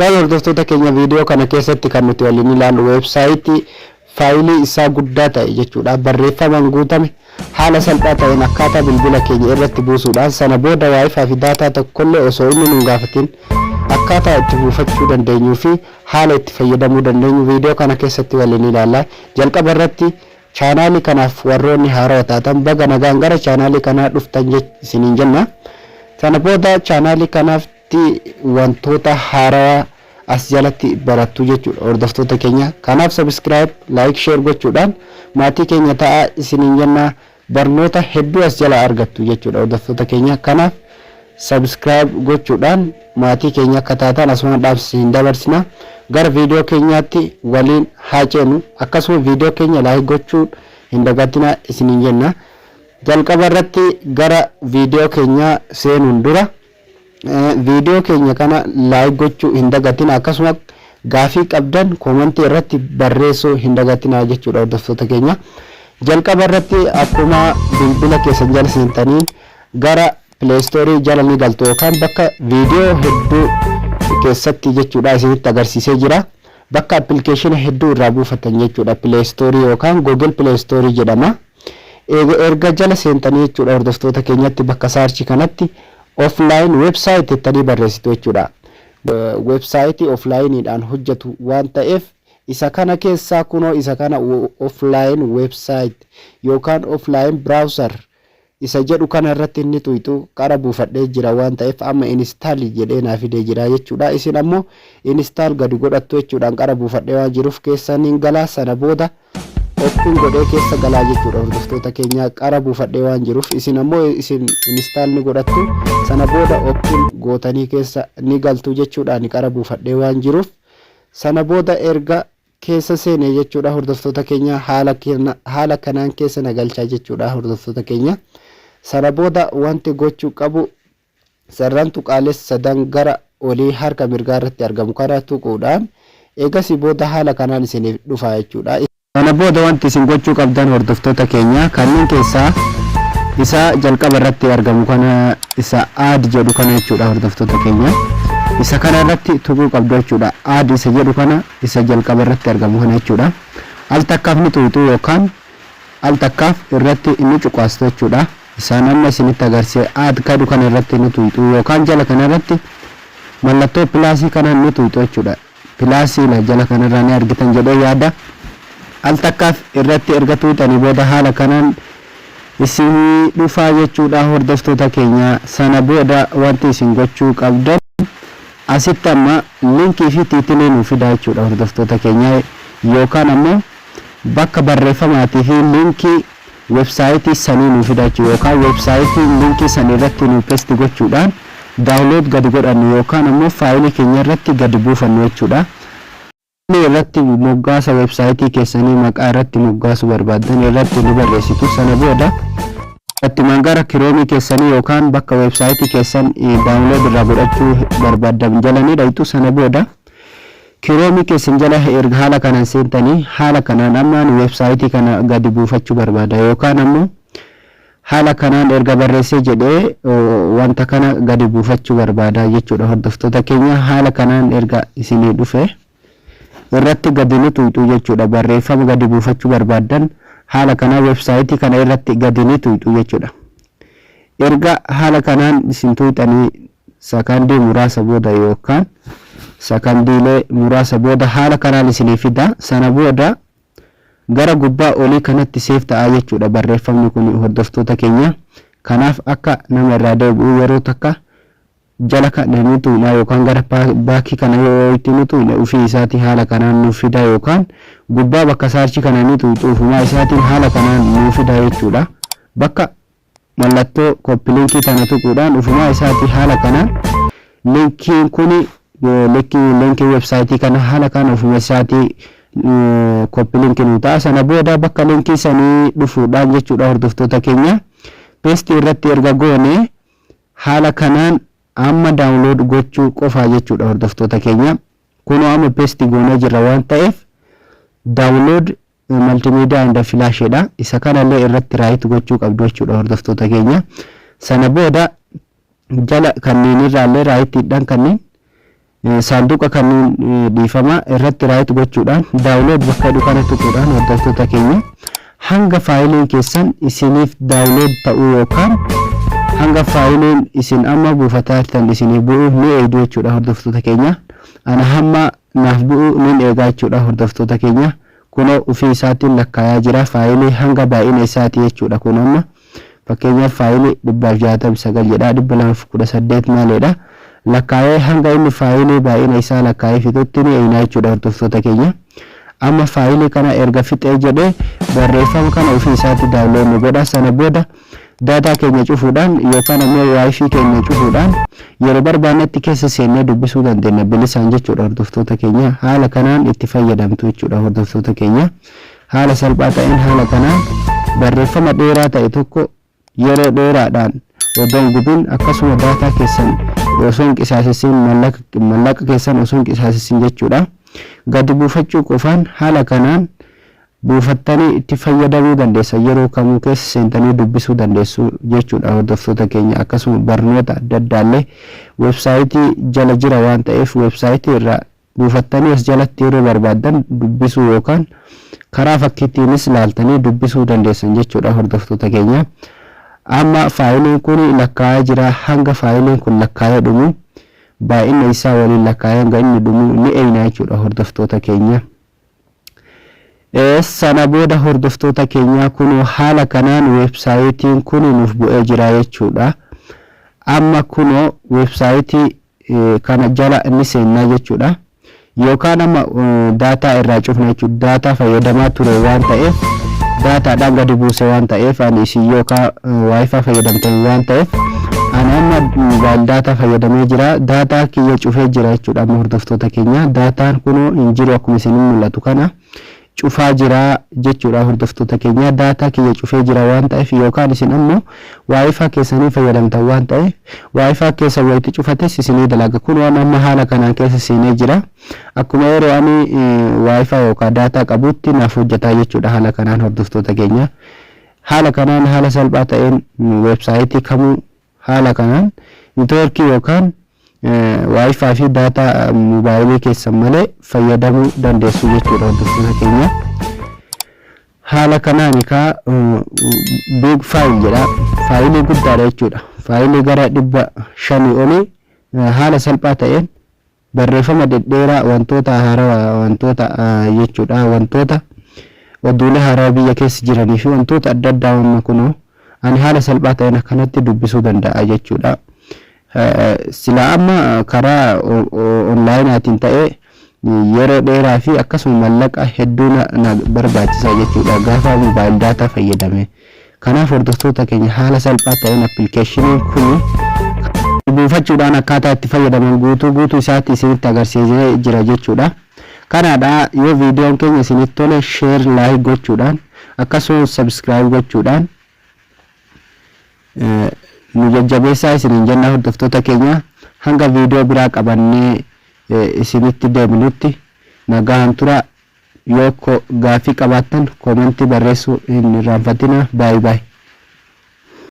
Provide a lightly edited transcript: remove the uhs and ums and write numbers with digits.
Hordoftoota keenya viidiyoo kana keessatti kan nuti waliin ilaallu weebsaayitii faayilii isaa guddaa ta'e jechuudha. Barreeffamaan guutame haala salphaa ta'een akkaataa bilbila keenya irratti buusuudhaan sana booda Wi-Fi fi daataa tokkollee osoo inni nu gaafatin akkaataa itti buufachuu dandeenyuu fi haala itti fayyadamuu dandeenyu viidiyoo kana keessatti waliin ilaalla. Jalqaba irratti chaanaalii kanaaf warroonni haarawaa taatan baga nagaan gara chaanaalii kanaa dhuftan isiniin jenna. Sana booda chaanaalii kanaaf wantoota haarawaa as jalatti barattu jechuudha hordoftoota keenya. Kanaaf subscribe, like, share gochuudhaan maatii keenya ta'a isiniin jenna. Barnoota hedduu as jala argattu jechuudha hordoftoota keenya. Kanaaf subscribe gochuudhaan maatii keenya akka taatan asuma dhaamsiin dabarsina. Gara viidiyoo keenyaatti waliin haa ceenu. Akkasuma viidiyoo keenya like gochuun hin dagatina isiniin jenna. Jalqaba irratti gara viidiyoo keenya seenuun dura viidiyoo keenya kana like gochuu hin dagatina. Akkasuma gaafii qabdan komentii irratti barreessuu hin dagatina jechuudha hordoftoota keenya. Jalqaba irratti akkuma bilbila keessan jala seentanii gara Play Store jala ni galtu yookaan bakka viidiyoo hedduu keessatti jechuudha isinitti agarsiisee jira. Bakka application hedduu irraa buufatan jechuudha Play Store yookaan Google Play Store jedhama. Erga jala seentanii jechuudha hordoftoota keenyatti bakka search kanatti offline website ittanii barreessitu jechuudha. Website offlineidhaan hojjetu waan ta'eef isa kana keessaa kunoo isa kana offline website yookaan offline browser isa jedhu kana irratti inni tuyxu qara buufadhee jira waan ta'eef amma install jedhee naa fidee jira jechuudha. Isin ammoo install gadi godhattu jechuudhaan qara buufadhee waan jiruuf keessaniin galaa sana booda open godhee keessa galaa jechuudha hordoftoota keenya. Qara buufadhee waan jiruuf isin ammoo isin install ni godhattu sana booda open gootanii keessa ni galtu jechuudhaan qara buufadhee waan jiruuf sana booda erga keessa seene jechuudha hordoftoota keenya. Haala kanaan keessa nagalchaa jechuudha hordoftoota keenya. Sana booda wanti gochuu qabu sararaan tuqaalees sadan gara olii harka mirgaa irratti argamu kana tuquudhaan eegasii booda haala kanaan isiniif dhufa jechuudha. Sana booda wanti isin gochuu qabdan hordoftoota keenya kanneen keessaa isa jalqaba irratti argamu kana isa add jedhu kana jechuudha hordoftoota keenya. Isa kana irratti tuquu qabdu jechuudha. Add isa jedhu kana isa jalqaba irratti argamu kana jechuudha. Al takkaaf ni tuqxu yookaan al takkaaf irratti inni cuqaastu jechuudha. Isaan amma isinitti agarsiise add kadhu kana irratti ni tuqxu yookaan jala kana irratti mallattoo pilaasii kana ni tuqxu jechuudha. Pilaasii la jala kana irraa ni argitan jedhee yaada. Al takkaaf irratti erga tuqxanii booda haala kanaan isin dhufaa jechuudha hordoftoota keenya. Sana booda wanti isin gochuu qabdan asitti amma linkii fi tiitilii nuuf fida jechuudha hordoftoota keenya yookaan ammoo bakka barreeffamaatii fi linkii websaayitii sanii nuuf fida jechuudha yookaan websaayitii linkii sanii irratti nu paste gochuudhaan download gadi godhannu yookaan ammoo faayilii keenya irratti gadi buufannu jechuudha. Irratti moggaasa websaayitii keessanii maqaa irratti moggaasu barbaadan irratti ni barreessitu. Sana booda itti gara Chrome keessanii yookaan bakka websaayitii keessan download irraa godhachuu barbaadan jala ni dhaytu. Sana booda Chrome keessan jala erga haala kanaan seentanii haala kanaan amma websaayitii kana gadi buufachuu barbaada yookaan ammoo haala kanaan erga barreessee jedhee wanta kana gadi buufachuu barbaada jechuudha hordoftoota keenya. Haala kanaan erga isinii dhufe irratti gadi ni tuqxu jechuudha. Barreeffama gadi buufachuu barbaadan haala kana websaayitii kana irratti gadi ni tuqxu jechuudha. Erga haala kanaan isin tuqxanii sakandii muraasa booda yookaan sakandiilee muraasa booda haala kanaan isinii fida. Sana booda gara gubbaa olii kanatti save ta'a jechuudha barreeffamni kun hordoftoota keenya. Kanaaf akka nama irraa deebi'u yeroo takka jala kana ni tuqna yookaan gara baakii kana yoo itti ni tuqne ofii isaatii haala kanaan nuuf fida yookaan gubbaa bakka saarchi kana ni tuqxu ofumaa isaatiin haala kanaan nuuf fida jechuudha. Bakka mallattoo copy linkii tana tuquudhaan ofumaa isaatii haala kanaan linkiin kuni linkii websaayitii kana haala kanaan ofuma isaatii copy linkii nu ta'a. Sana booda bakka linkii sanii dhufuudhaan jechuudha hordoftoota keenya paste irratti erga goone haala kanaan amma download gochuu qofa jechuudha hordoftoota keenya. Kun amma paste goonee jirra waan ta'eef download multimedia and flash dha. Isa kanallee irratti right gochuu qabdu jechuudha hordoftoota keenya. Sana booda jala kanneen irraallee right dhaan kanneen saanduqa kan dhiifama irratti raayit gochuudhaan daawunlood bakka dukana tuquudhaan hordoftoota keenya hanga faayiliin keessan isiniif daawunlood ta'uu yookaan hanga faayiliin isin amma buufataa jirtan isiniif bu'u ni eegdu jechuudha hordoftoota keenya. Ana hamma naaf bu'u nin eegaa jechuudha hordoftoota keenya. Kunoo ofii isaatiin lakkaayaa jira faayilii hanga baay'ina isaati jechuudha. Kun amma fakkeenyaaf faayilii 269 jedha 218 maaliidha. Lakkaayee hanga inni faayilii baay'ina isaa lakkaayee fixutti ni eegnaa jechuudha hordoftoota keenya. Amma faayilii kana erga fixee jedhee barreeffama kana ofii isaatti daawunlood godha. Sana booda daataa keenya cufuudhaan yookaan ammoo wifi keenya cufuudhaan yeroo barbaannetti keessa seennee dubbisuu dandeenya bilisaan jechuudha hordoftoota keenya. Haala kanaan itti fayyadamtu jechuudha hordoftoota keenya. Haala salphaa ta'een haala kanaan barreeffama dheeraa ta'e tokko yeroo dheeraadhaan odoon gubin akkasuma daataa keessan osoo hin qisaasessin mallaqa keessan osoo hin qisaasessin jechuudha. Gadi buufachuu qofaan haala kanaan buufattanii itti fayyadamuu dandeessan yeroo kamuu keessa seentanii dubbisuu dandeessu jechuudha hordoftoota keenya. Akkasuma barnoota adda addaallee websaayitii jala jira waan ta'eef websaayitii irraa buufattanii as jalatti yeroo barbaadan dubbisuu yookaan karaa fakkiittiinis ilaaltanii dubbisuu dandeessan jechuudha hordoftoota keenya. Amma faayiliin kun lakkaa'ee jira hanga faayiliin kun lakkaa'ee dhumu baay'ina isaa waliin lakkaa'ee hanga inni dhumu ni eegnaa jechuudha hordoftoota keenya. Sana booda hordoftoota keenya kun haala kanaan websaayitiin kun nuuf bu'ee jira jechuudha. Amma kun websaayitii kana jala inni seennaa jechuudha. Yookaan amma daataa irraa cufna jechuudha. Daataa fayyadamaa ture waan ta'eef daataadhaan gadi buuse waan ta'eef ani isin yookaan wifi fayyadamtan waan ta'eef ani amma mobaayil daataa fayyadamee jira. Daataa kiyya cufee jira jechuudha amma hordoftoota keenya. Daataan kun hin jiru akkuma isin mul'atu kana. Cufaa jira jechuudha hordoftoota keenya. Daataa kiyya cufee jira waan ta'eef yookaan isin ammoo wifi keessanii fayyadamtan waan ta'eef wifi keessa wayitti cufates isinii dalaga. Kun waan amma haala kanaan keessa seenee jira. Akkuma yeroo ani wifi yookaan daataa qabutti naaf hojjetaa jechuudha haala kanaan hordoftoota keenya. Haala kanaan haala salphaa ta'een websaayitii kamuu haala kanaan neetwoorkii yookaan wifi fi data mobaayilii keessan malee fayyadamuu dandeessu jechuudha hordoftoota keenya. Haala kanaan ka big file jedha. Faayilii guddaadha jechuudha. Faayilii gara 500 olii haala salphaa ta'een barreeffama dhedheeraa wantoota haarawaa wantoota jechuudha wantoota oduulee haarawaa biyya keessa jiranii fi wantoota adda addaa amma kunoo ani haala salphaa ta'een akkanatti dubbisuu danda'a jechuudha. Sila amma karaa onlaayinaatiin ta'ee yeroo dheeraa fi akkasuma mallaqa hedduu na barbaachisa jechuudha gaafa mobaayil daataa fayyadame. Kanaaf hordoftoota keenya haala salphaa ta'een appilikeeshiniin kun buufachuudhaan akkaataa itti fayyadaman guutuu isaatti isinitti agarsiisee jira jechuudha. Kanaadha yoo viidiyoon keenya isinitti tole share like gochuudhaan akkasuma subscribe gochuudhaan nu jajjabeessaa isiniin jenna hordoftoota keenya. Hanga viidiyoo biraa qabannee isinitti deebinutti nagaan tura. Yoo gaaffii qabaattan koomentii barreessuu hin irraanfatina. Bye bye.